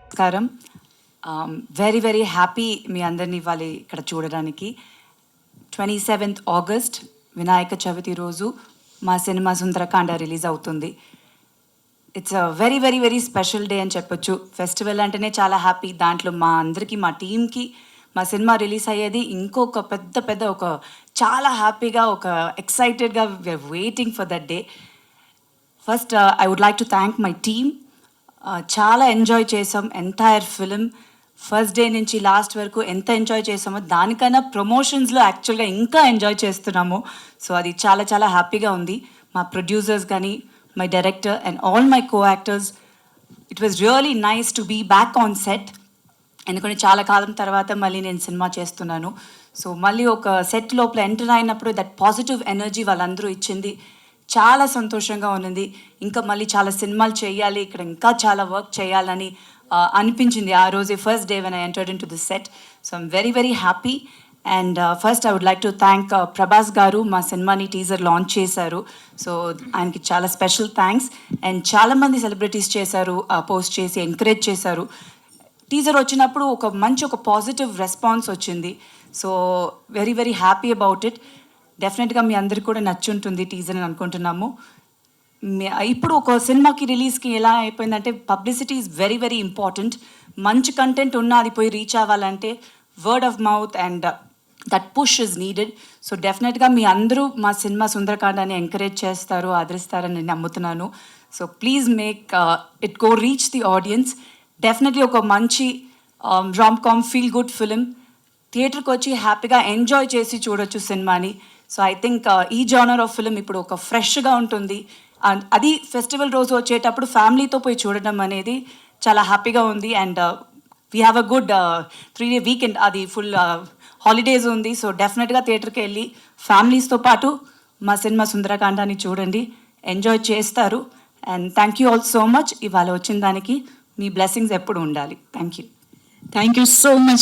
నమస్కారం. Very happy మీ అందరినీ ఇవాళ ఇక్కడ చూడడానికి. 27th ఆగస్ట్ వినాయక చవితి రోజు మా సినిమా సుందరకాండ రిలీజ్ అవుతుంది. It's a very special day అని చెప్పొచ్చు. ఫెస్టివల్ అంటేనే చాలా హ్యాపీ. దాంట్లో మా అందరికీ, మా టీమ్కి మా సినిమా రిలీజ్ అయ్యేది ఇంకొక పెద్ద ఒక చాలా హ్యాపీగా, ఒక ఎక్సైటెడ్గా waiting for that day. First I would like to thank my team. చాలా ఎంజాయ్ చేసాం ఎంటైర్ ఫిలిం. ఫస్ట్ డే నుంచి లాస్ట్ వరకు ఎంత ఎంజాయ్ చేసామో దానికన్నా ప్రమోషన్స్లో యాక్చువల్గా ఇంకా ఎంజాయ్ చేస్తున్నాము. సో అది చాలా హ్యాపీగా ఉంది. మా ప్రొడ్యూసర్స్ కానీ, my director and all my co actors, it was really nice to be back on set. ఎందుకంటే చాలా కాలం తర్వాత మళ్ళీ నేను సినిమా చేస్తున్నాను. సో మళ్ళీ ఒక సెట్ లోపల ఎంటర్ అయినప్పుడు దట్ పాజిటివ్ ఎనర్జీ వాళ్ళందరూ ఇచ్చింది. చాలా సంతోషంగా ఉన్నది. ఇంకా మళ్ళీ చాలా సినిమాలు చేయాలి, ఇక్కడ ఇంకా చాలా వర్క్ చేయాలని అనిపించింది ఆ రోజే first day when I entered into the set. So I'm very happy. And first I would like to thank Prabhas garu. మా సినిమాని టీజర్ లాంచ్ చేశారు. సో ఆయనకి చాలా స్పెషల్ థ్యాంక్స్. అండ్ చాలామంది సెలబ్రిటీస్ చేశారు, పోస్ట్ చేసి ఎంకరేజ్ చేశారు. టీజర్ వచ్చినప్పుడు ఒక పాజిటివ్ రెస్పాన్స్ వచ్చింది. So very happy about it. డెఫినెట్గా మీ అందరికి కూడా నచ్చుంటుంది టీజర్ అని అనుకుంటున్నాము. ఇప్పుడు ఒక సినిమాకి రిలీజ్కి ఎలా అయిపోయిందంటే పబ్లిసిటీ ఈజ్ వెరీ ఇంపార్టెంట్. మంచి కంటెంట్ ఉన్నా అది పోయి రీచ్ అవ్వాలంటే word of mouth and that push is needed. So డెఫినెట్గా మీ అందరూ మా సినిమా సుందరకాండాన్ని ఎంకరేజ్ చేస్తారు, ఆదరిస్తారని నేను నమ్ముతున్నాను. So please make it go reach the audience. Definitely ఒక మంచి రామ్-కామ్ ఫీల్ గుడ్ ఫిలిం. థియేటర్కి వచ్చి హ్యాపీగా ఎంజాయ్ చేసి చూడొచ్చు సినిమాని. సో ఐ థింక్ ఈ జానర్ ఆఫ్ ఫిలిం ఇప్పుడు ఒక ఫ్రెష్గా ఉంటుంది. అండ్ అది ఫెస్టివల్ రోజు వచ్చేటప్పుడు ఫ్యామిలీతో పోయి చూడడం అనేది చాలా హ్యాపీగా ఉంది. And we have a good 3-day weekend, అది ఫుల్ హాలిడేస్ ఉంది. సో డెఫినెట్గా థియేటర్కి వెళ్ళి ఫ్యామిలీస్తో పాటు మా సినిమా సుందరకాండాన్ని చూడండి, ఎంజాయ్ చేస్తారు. And thank you all so much. ఇవాళ వచ్చిన దానికి మీ బ్లెస్సింగ్స్ ఎప్పుడు ఉండాలి. Thank you so much.